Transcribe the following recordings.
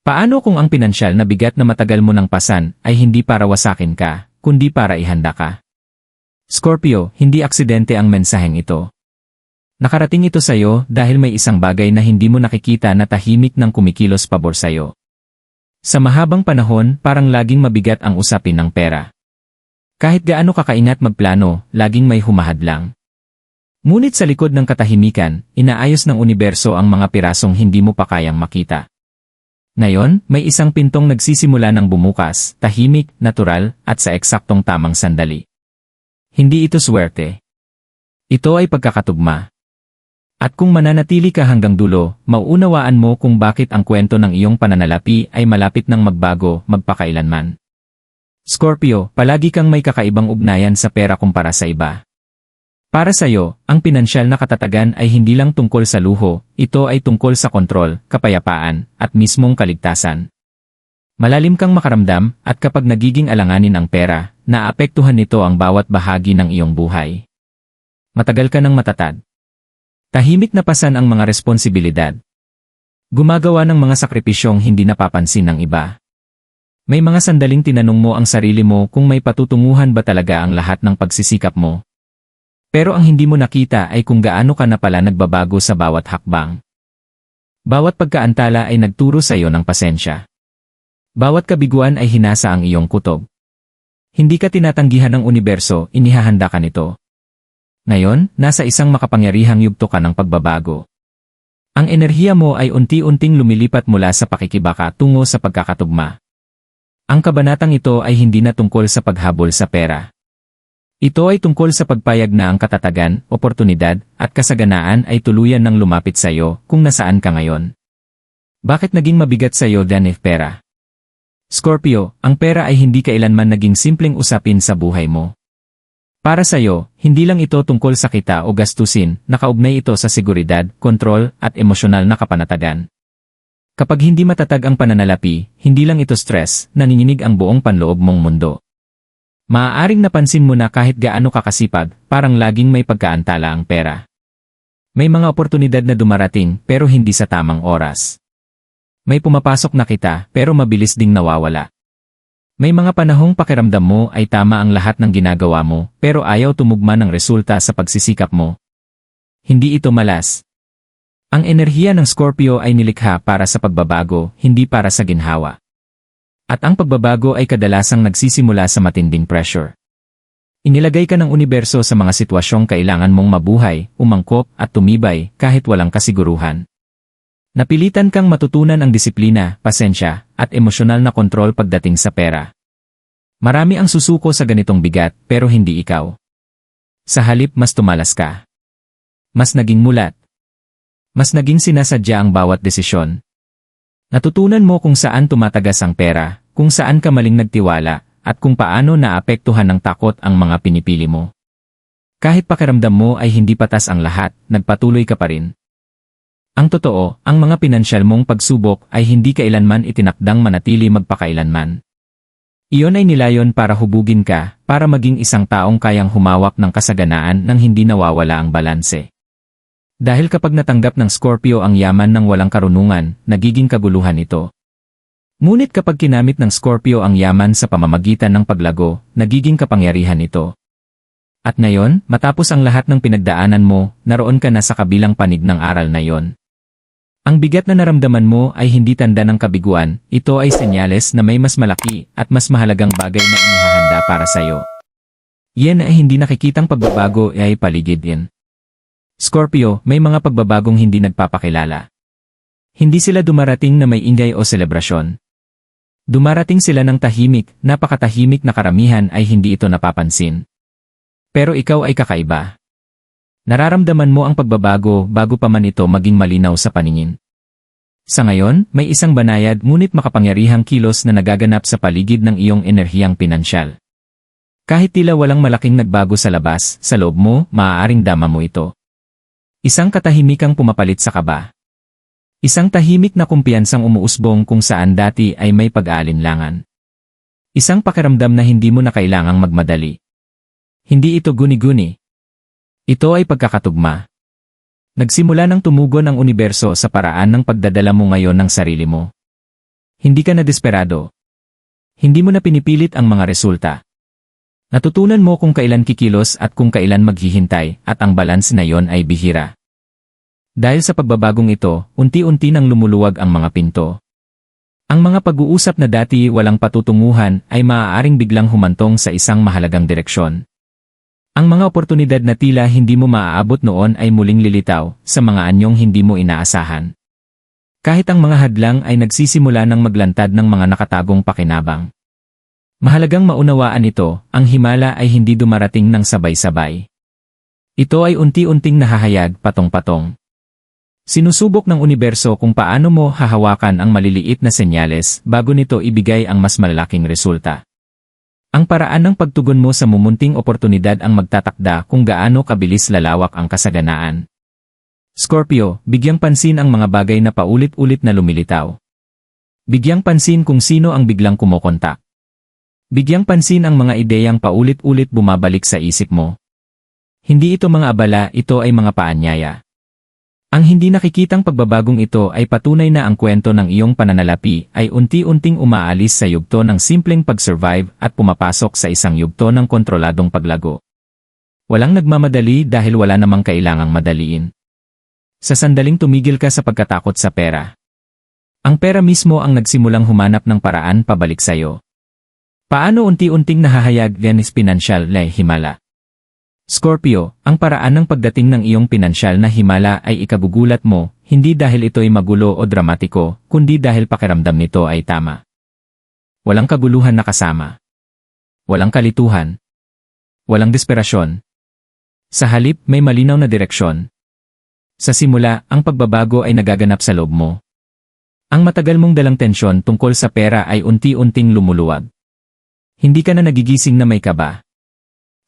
Paano kung ang pinansyal na bigat na matagal mo nang pasan ay hindi para wasakin ka, kundi para ihanda ka? Scorpio, hindi aksidente ang mensaheng ito. Nakarating ito sa'yo dahil may isang bagay na hindi mo nakikita na tahimik nang kumikilos pabor sa'yo. Sa mahabang panahon, parang laging mabigat ang usapin ng pera. Kahit gaano kakaingat magplano, laging may humahadlang. Ngunit sa likod ng katahimikan, inaayos ng universo ang mga pirasong hindi mo pa kayang makita. Ngayon, may isang pintong nagsisimula ng bumukas, tahimik, natural, at sa eksaktong tamang sandali. Hindi ito swerte. Ito ay pagkakatugma. At kung mananatili ka hanggang dulo, mauunawaan mo kung bakit ang kwento ng iyong pananalapi ay malapit ng magbago, magpakailanman. Scorpio, palagi kang may kakaibang ugnayan sa pera kumpara sa iba. Para sa'yo, ang pinansyal na katatagan ay hindi lang tungkol sa luho, ito ay tungkol sa kontrol, kapayapaan, at mismong kaligtasan. Malalim kang makaramdam, at kapag nagiging alanganin ang pera, naapektuhan nito ang bawat bahagi ng iyong buhay. Matagal ka ng matatag. Tahimik na pasan ang mga responsibilidad. Gumagawa ng mga sakripisyong hindi napapansin ng iba. May mga sandaling tinanong mo ang sarili mo kung may patutunguhan ba talaga ang lahat ng pagsisikap mo. Pero ang hindi mo nakita ay kung gaano ka na pala nagbabago sa bawat hakbang. Bawat pagkaantala ay nagturo sa iyo ng pasensya. Bawat kabiguan ay hinasa ang iyong kutob. Hindi ka tinatanggihan ng universo, inihahanda ka nito. Ngayon, nasa isang makapangyarihang yugto ka ng pagbabago. Ang enerhiya mo ay unti-unting lumilipat mula sa pakikibaka tungo sa pagkakatugma. Ang kabanatang ito ay hindi na tungkol sa paghabol sa pera. Ito ay tungkol sa pagpayag na ang katatagan, oportunidad, at kasaganaan ay tuluyan ng lumapit sa iyo kung nasaan ka ngayon. Bakit naging mabigat sa iyo dan pera? Scorpio, ang pera ay hindi kailanman naging simpleng usapin sa buhay mo. Para sa iyo, hindi lang ito tungkol sa kita o gastusin, nakaugnay ito sa seguridad, kontrol, at emosyonal na kapanatagan. Kapag hindi matatag ang pananalapi, hindi lang ito stress, nanginginig ang buong panloob mong mundo. Maaaring napansin mo na kahit gaano kakasipag, parang laging may pagkaantala ang pera. May mga oportunidad na dumarating pero hindi sa tamang oras. May pumapasok na kita pero mabilis ding nawawala. May mga panahong pakiramdam mo ay tama ang lahat ng ginagawa mo pero ayaw tumugma ng resulta sa pagsisikap mo. Hindi ito malas. Ang enerhiya ng Scorpio ay nilikha para sa pagbabago, hindi para sa ginhawa. At ang pagbabago ay kadalasang nagsisimula sa matinding pressure. Inilagay ka ng universo sa mga sitwasyong kailangan mong mabuhay, umangkop at tumibay kahit walang kasiguruhan. Napilitan kang matutunan ang disiplina, pasensya, at emosyonal na kontrol pagdating sa pera. Marami ang susuko sa ganitong bigat pero hindi ikaw. Sa halip mas tumalas ka. Mas naging mulat. Mas naging sinasadya ang bawat desisyon. Natutunan mo kung saan tumatagas ang pera, kung saan ka maling nagtiwala, at kung paano naapektuhan ng takot ang mga pinipili mo. Kahit pakiramdam mo ay hindi patas ang lahat, nagpatuloy ka pa rin. Ang totoo, ang mga pinansyal mong pagsubok ay hindi kailanman itinakdang manatili magpakailanman. Iyon ay nilayon para hubugin ka, para maging isang taong kayang humawak ng kasaganaan nang hindi nawawala ang balanse. Dahil kapag natanggap ng Scorpio ang yaman ng walang karunungan, nagiging kaguluhan ito. Ngunit kapag kinamit ng Scorpio ang yaman sa pamamagitan ng paglago, nagiging kapangyarihan ito. At ngayon, matapos ang lahat ng pinagdaanan mo, naroon ka na sa kabilang panig ng aral na yon. Ang bigat na naramdaman mo ay hindi tanda ng kabiguan, ito ay senyales na may mas malaki at mas mahalagang bagay na inihahanda para sa'yo. Yan ay hindi nakikitang pagbabago ay paligid din. Scorpio, may mga pagbabagong hindi nagpapakilala. Hindi sila dumarating na may ingay o selebrasyon. Dumarating sila ng tahimik, napakatahimik na karamihan ay hindi ito napapansin. Pero ikaw ay kakaiba. Nararamdaman mo ang pagbabago bago pa man ito maging malinaw sa paningin. Sa ngayon, may isang banayad ngunit makapangyarihang kilos na nagaganap sa paligid ng iyong enerhiyang pinansyal. Kahit tila walang malaking nagbago sa labas, sa loob mo, maaaring dama mo ito. Isang katahimikang pumapalit sa kaba. Isang tahimik na kumpiyansang umuusbong kung saan dati ay may pag-aalinlangan. Isang pakiramdam na hindi mo na kailangang magmadali. Hindi ito guni-guni. Ito ay pagkakatugma. Nagsimula ng tumugon ang universo sa paraan ng pagdadala mo ngayon ng sarili mo. Hindi ka na desperado. Hindi mo na pinipilit ang mga resulta. Natutunan mo kung kailan kikilos at kung kailan maghihintay, at ang balance na yon ay bihira. Dahil sa pagbabagong ito, unti-unti nang lumuluwag ang mga pinto. Ang mga pag-uusap na dati walang patutunguhan ay maaaring biglang humantong sa isang mahalagang direksyon. Ang mga oportunidad na tila hindi mo maaabot noon ay muling lilitaw sa mga anyong hindi mo inaasahan. Kahit ang mga hadlang ay nagsisimula ng maglantad ng mga nakatagong pakinabang. Mahalagang maunawaan ito, ang himala ay hindi dumarating ng sabay-sabay. Ito ay unti-unting nahahayag patong-patong. Sinusubok ng universo kung paano mo hahawakan ang maliliit na senyales bago nito ibigay ang mas malalaking resulta. Ang paraan ng pagtugon mo sa mumunting oportunidad ang magtatakda kung gaano kabilis lalawak ang kasaganaan. Scorpio, bigyang pansin ang mga bagay na paulit-ulit na lumilitaw. Bigyang pansin kung sino ang biglang kumokontak. Bigyang pansin ang mga ideyang paulit-ulit bumabalik sa isip mo. Hindi ito mga abala, ito ay mga paanyaya. Ang hindi nakikitang pagbabagong ito ay patunay na ang kwento ng iyong pananalapi ay unti-unting umaalis sa yugto ng simpleng pag-survive at pumapasok sa isang yugto ng kontroladong paglago. Walang nagmamadali dahil wala namang kailangang madaliin. Sa sandaling tumigil ka sa pagkatakot sa pera. Ang pera mismo ang nagsimulang humanap ng paraan pabalik sa'yo. Paano unti-unting nahahayag Venus Pinansyal na himala? Scorpio, ang paraan ng pagdating ng iyong pinansyal na himala ay ikagugulat mo, hindi dahil ito'y magulo o dramatiko, kundi dahil pakiramdam nito ay tama. Walang kaguluhan na kasama. Walang kalituhan. Walang desperasyon. Sa halip, may malinaw na direksyon. Sa simula, ang pagbabago ay nagaganap sa loob mo. Ang matagal mong dalang tensyon tungkol sa pera ay unti-unting lumuluwag. Hindi ka na nagigising na may kaba.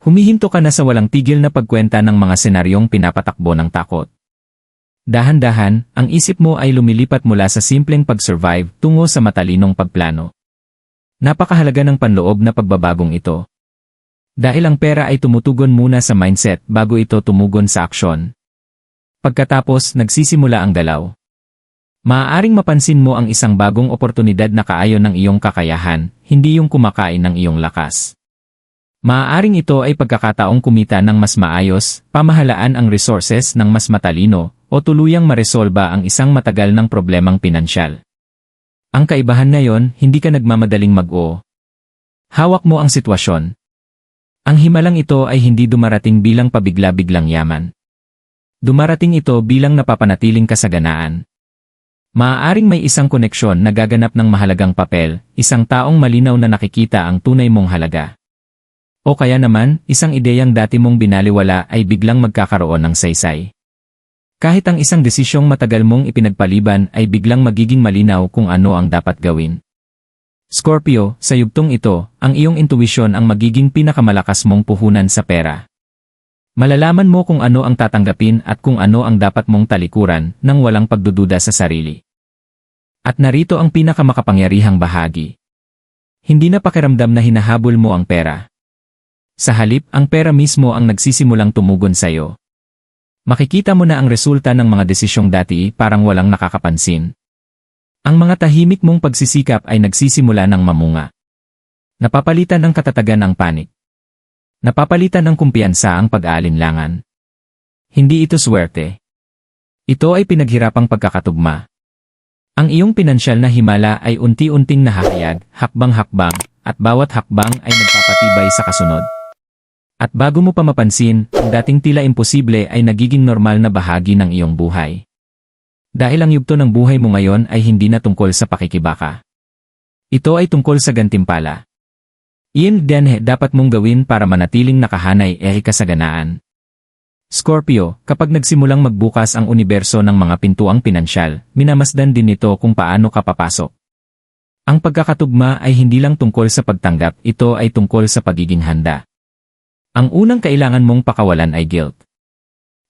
Humihinto ka na sa walang tigil na pagkwenta ng mga senaryong pinapatakbo ng takot. Dahan-dahan, ang isip mo ay lumilipat mula sa simpleng pag-survive tungo sa matalinong pagplano. Napakahalaga ng panloob na pagbabagong ito. Dahil ang pera ay tumutugon muna sa mindset bago ito tumugon sa aksyon. Pagkatapos, nagsisimula ang galaw. Maaaring mapansin mo ang isang bagong oportunidad na kaayon ng iyong kakayahan, hindi yung kumakain ng iyong lakas. Maaaring ito ay pagkakataong kumita ng mas maayos, pamahalaan ang resources ng mas matalino, o tuluyang maresolba ang isang matagal ng problemang pinansyal. Ang kaibahan na yon, hindi ka nagmamadaling mag-o. Hawak mo ang sitwasyon. Ang himalang ito ay hindi dumarating bilang pabigla-biglang yaman. Dumarating ito bilang napapanatiling kasaganaan. Maaaring may isang koneksyon na gaganap ng mahalagang papel, isang taong malinaw na nakikita ang tunay mong halaga. O kaya naman, isang ideyang dati mong binaliwala ay biglang magkakaroon ng saysay. Kahit ang isang desisyong matagal mong ipinagpaliban ay biglang magiging malinaw kung ano ang dapat gawin. Scorpio, sa yugtong ito, ang iyong intuwisyon ang magiging pinakamalakas mong puhunan sa pera. Malalaman mo kung ano ang tatanggapin at kung ano ang dapat mong talikuran nang walang pagdududa sa sarili. At narito ang pinakamakapangyarihang bahagi. Hindi na pakiramdam na hinahabol mo ang pera. Sa halip, ang pera mismo ang nagsisimulang tumugon sa'yo. Makikita mo na ang resulta ng mga desisyong dati parang walang nakakapansin. Ang mga tahimik mong pagsisikap ay nagsisimula ng mamunga. Napapalitan ng katatagan ang panik. Napapalitan ng kumpiyansa ang pag-aalinlangan. Hindi ito swerte. Ito ay pinaghirapang pagkakatugma. Ang iyong pinansyal na himala ay unti-unting nahahayag, hakbang-hakbang, at bawat hakbang ay nagpapatibay sa kasunod. At bago mo pa mapansin, ang dating tila imposible ay nagiging normal na bahagi ng iyong buhay. Dahil ang yugto ng buhay mo ngayon ay hindi na tungkol sa pakikibaka. Ito ay tungkol sa gantimpala. Iyan din dapat mong gawin para manatiling nakahanay kasaganaan. Scorpio, kapag nagsimulang magbukas ang universo ng mga pintuang pinansyal, minamasdan din nito kung paano ka papasok. Ang pagkakatugma ay hindi lang tungkol sa pagtanggap, ito ay tungkol sa pagiging handa. Ang unang kailangan mong pakawalan ay guilt.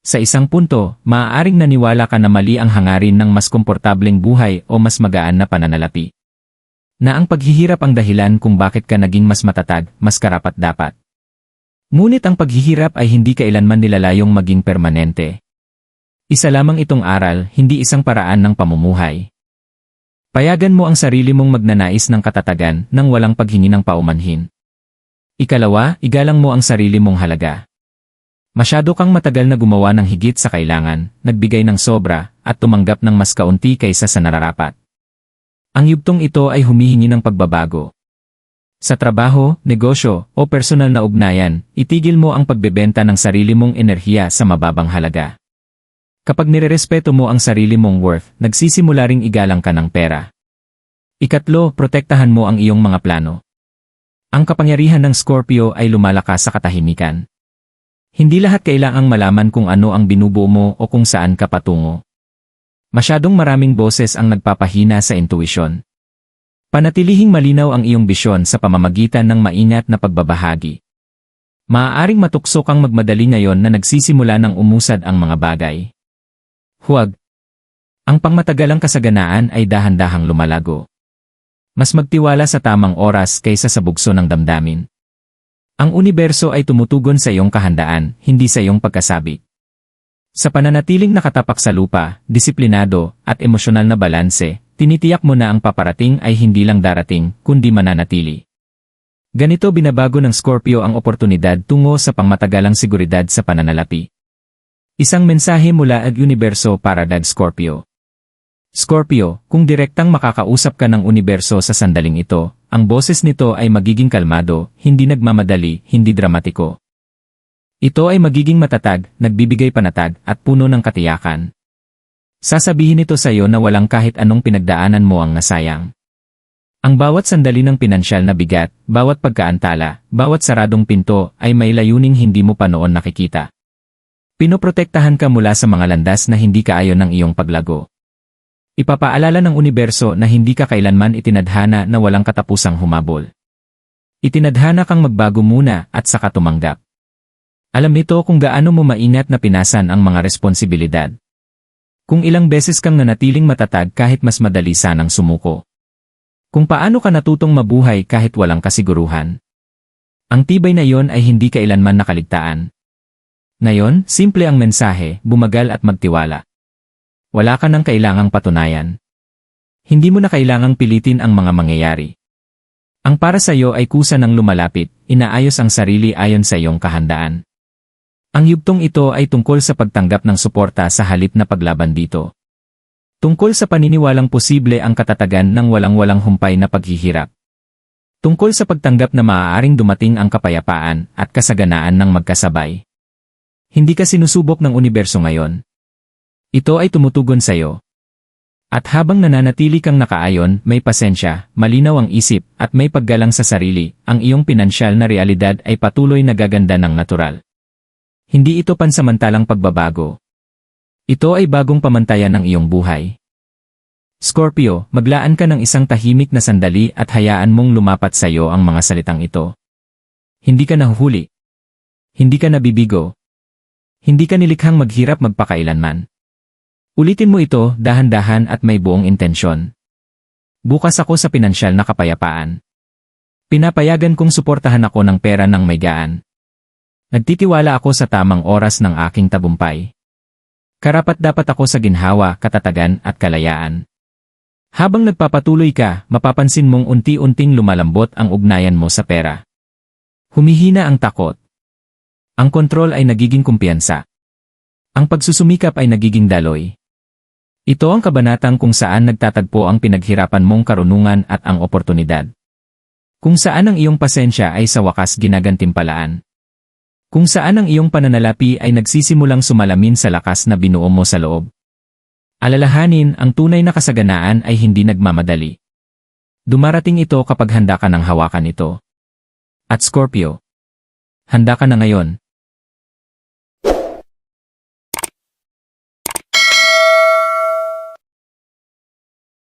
Sa isang punto, maaaring naniwala ka na mali ang hangarin ng mas komportableng buhay o mas magaan na pananalapi. Na ang paghihirap ang dahilan kung bakit ka naging mas matatag, mas karapat-dapat. Ngunit ang paghihirap ay hindi kailanman nilalayong maging permanente. Isa lamang itong aral, hindi isang paraan ng pamumuhay. Payagan mo ang sarili mong magnanais ng katatagan nang walang paghingi ng paumanhin. Ikalawa, igalang mo ang sarili mong halaga. Masyado kang matagal na gumawa ng higit sa kailangan, nagbigay ng sobra, at tumanggap ng mas kaunti kaysa sa nararapat. Ang yugtong ito ay humihingi ng pagbabago. Sa trabaho, negosyo, o personal na ugnayan, itigil mo ang pagbebenta ng sarili mong enerhiya sa mababang halaga. Kapag nirerespeto mo ang sarili mong worth, nagsisimula ring igalang ka ng pera. Ikatlo, protektahan mo ang iyong mga plano. Ang kapangyarihan ng Scorpio ay lumalakas sa katahimikan. Hindi lahat kailangang malaman kung ano ang binubuo mo o kung saan ka patungo. Masyadong maraming boses ang nagpapahina sa intuisyon. Panatilihing malinaw ang iyong bisyon sa pamamagitan ng maingat na pagbabahagi. Maaaring matukso kang magmadali ngayon na nagsisimula ng umusad ang mga bagay. Huwag. Ang pangmatagalang kasaganaan ay dahan-dahang lumalago. Mas magtiwala sa tamang oras kaysa sa bugso ng damdamin. Ang universo ay tumutugon sa iyong kahandaan, hindi sa iyong pagkasabik. Sa pananatiling nakatapak sa lupa, disiplinado, at emosyonal na balanse, tinitiyak mo na ang paparating ay hindi lang darating, kundi mananatili. Ganito binabago ng Scorpio ang oportunidad tungo sa pangmatagalang seguridad sa pananalapi. Isang mensahe mula ang universo para kay Scorpio. Scorpio, kung direktang makakausap ka ng universo sa sandaling ito, ang boses nito ay magiging kalmado, hindi nagmamadali, hindi dramatiko. Ito ay magiging matatag, nagbibigay panatag, at puno ng katiyakan. Sasabihin ito sa iyo na walang kahit anong pinagdaanan mo ang nasayang. Ang bawat sandali ng pinansyal na bigat, bawat pagkaantala, bawat saradong pinto ay may layuning hindi mo pa noon nakikita. Pinoprotektahan ka mula sa mga landas na hindi kaayon ng iyong paglago. Ipapaalala ng universo na hindi ka kailanman itinadhana na walang katapusang humabol. Itinadhana kang magbago muna at saka tumanggap. Alam nito kung gaano mo maingat na pinasan ang mga responsibilidad. Kung ilang beses kang nanatiling matatag kahit mas madali sanang sumuko. Kung paano ka natutong mabuhay kahit walang kasiguruhan. Ang tibay na iyon ay hindi kailanman nakaligtaan. Ngayon, simple ang mensahe, bumagal at magtiwala. Wala ka nang kailangang patunayan. Hindi mo na kailangang pilitin ang mga mangyayari. Ang para sa iyo ay kusa ng lumalapit, inaayos ang sarili ayon sa iyong kahandaan. Ang yugtong ito ay tungkol sa pagtanggap ng suporta sa halip na paglaban dito. Tungkol sa paniniwalang posible ang katatagan ng walang-walang humpay na paghihirap. Tungkol sa pagtanggap na maaaring dumating ang kapayapaan at kasaganaan ng magkasabay. Hindi ka sinusubok ng universo ngayon. Ito ay tumutugon sa iyo. At habang nananatili kang nakaayon, may pasensya, malinaw ang isip, at may paggalang sa sarili, ang iyong pinansyal na realidad ay patuloy na gaganda ng natural. Hindi ito pansamantalang pagbabago. Ito ay bagong pamantayan ng iyong buhay. Scorpio, maglaan ka ng isang tahimik na sandali at hayaan mong lumapat sa iyo ang mga salitang ito. Hindi ka nahuhuli. Hindi ka nabibigo. Hindi ka nilikhang maghirap magpakailanman. Ulitin mo ito, dahan-dahan at may buong intensyon. Bukas ako sa pinansyal na kapayapaan. Pinapayagan kong suportahan ako ng pera ng may gaan. Nagtitiwala ako sa tamang oras ng aking tabumpay. Karapat-dapat ako sa ginhawa, katatagan at kalayaan. Habang nagpapatuloy ka, mapapansin mong unti-unting lumalambot ang ugnayan mo sa pera. Humihina ang takot. Ang kontrol ay nagiging kumpiyansa. Ang pagsusumikap ay nagiging daloy. Ito ang kabanatang kung saan nagtatagpo ang pinaghirapan mong karunungan at ang oportunidad. Kung saan ang iyong pasensya ay sa wakas ginagantimpalaan. Kung saan ang iyong pananalapi ay nagsisimulang sumalamin sa lakas na binuo mo sa loob. Alalahanin, ang tunay na kasaganaan ay hindi nagmamadali. Dumarating ito kapag handa ka ng hawakan ito. At Scorpio, handa ka na ngayon.